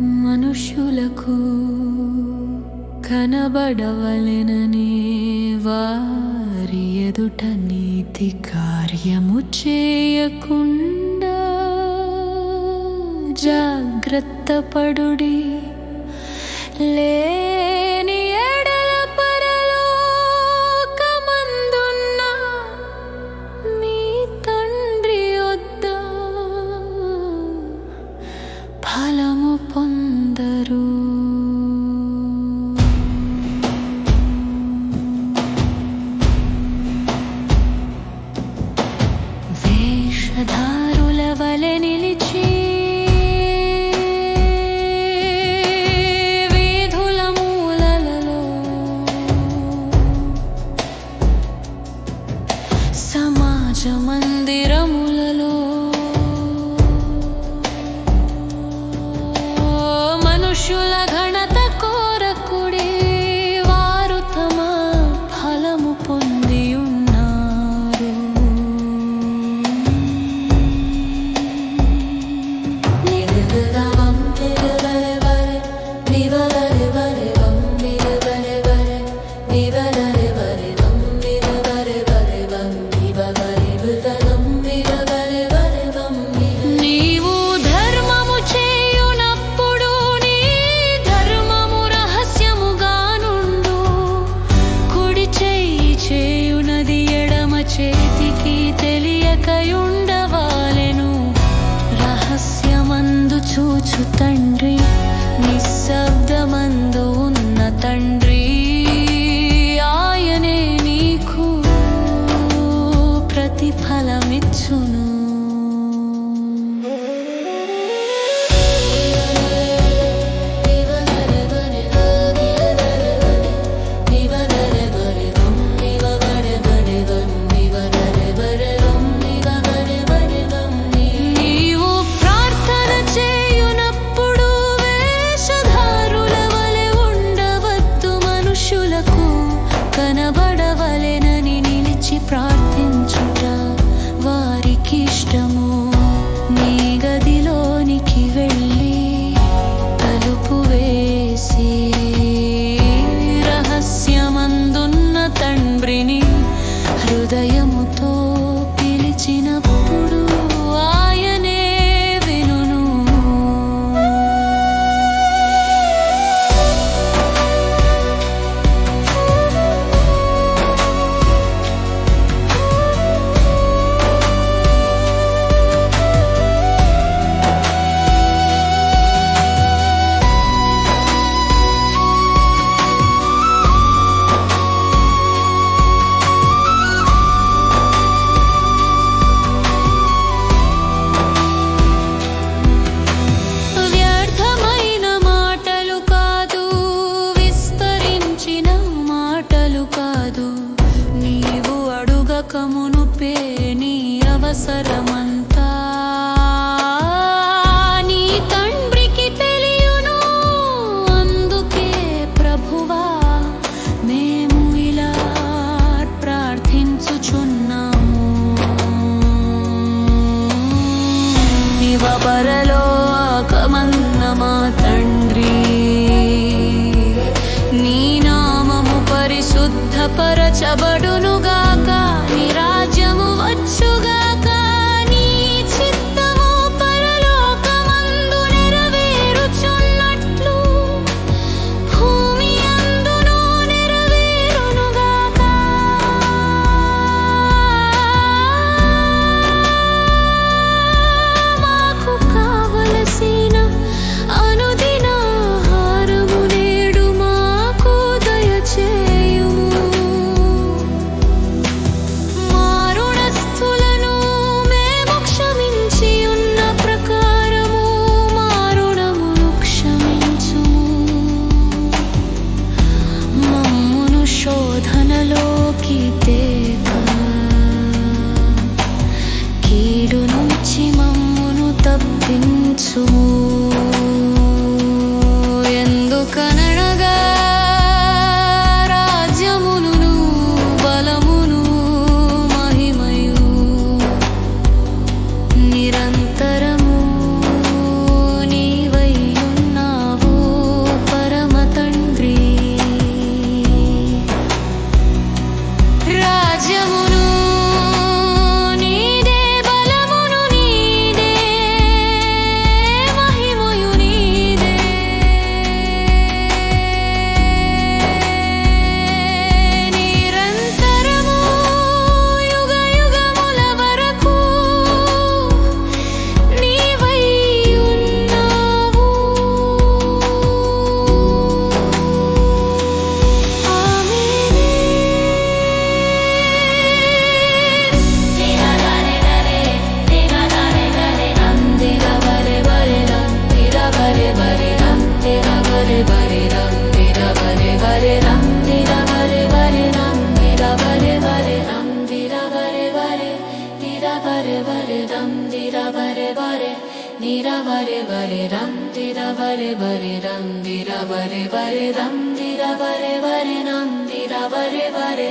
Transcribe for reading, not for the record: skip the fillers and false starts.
మనుష్యులకు కనబడవలెనని వారి ఎదుట నీతి కార్యము చేయకుండా జాగ్రత్త పడుడి. లేని ఎడల పరలోకమందున్న మీ తండ్రి వద్ద ఫలము పొందరు. వేషధారుల వలె నిలిచి వీధుల మూలలలో సమాజ మందిరములలో మనుష్యుల ఘనత కోరకుడి. వారు తమ ఫలము పొంది ఉన్నారు. నీవు ధర్మము చేయునప్పుడు నీ ధర్మము రహస్యముగా నుండు. కుడి చెయ్యి చేయునది ఎడమ చేతికి తెలియకయుండవాలెను. రహస్యమందు చూచు తండ్రి నిశ్శబ్దమందు ఉన్న తండ్రి ఆయనే నీకు ప్రతిఫలమిచ్చును. నీవు ప్రార్థన చేయునప్పుడు వేషధారుల వలె ఉండవద్దు. మనుషులకు కనబడవలెనని నిలిచి ప్రార్థించుట వారికి ఇష్టము. నీ గదిలోనికి వెళ్ళి తలుపు వేసి రహస్యమందున్న తండ్రిని హృదయముతో పిలిచినప్పుడు ఆయనే వినును. వ్యర్థమైన మాటలు కాదు, విస్తరించిన మాటలు కాదు. నీవు అడుగక మునుపే నీ అవసరమంతా నీ తండ్రికి తెలియును. అందుకే ప్రభువా మేము ఇలా ప్రార్థించుచున్నాము. ఇవ పరలోకమందున్న మా తండ్రి, నీ నామము పరిశుద్ధపరచబడునుగాక. నీ రాజ్యము వచ్చుగాక. నీ చిత్తము పరలోకమందు నెరవేరుచున్నట్లు భూమి అందును నెరవేరునుగాక. మాకు కావలసిన అనుదిన ఆహారము నేడు మాకు దయచేయుము. నిరవరే వరే రం దిరవరే వరే రం దిరవరే వరే రం దిరవరే వరే నం దిరవరే వరే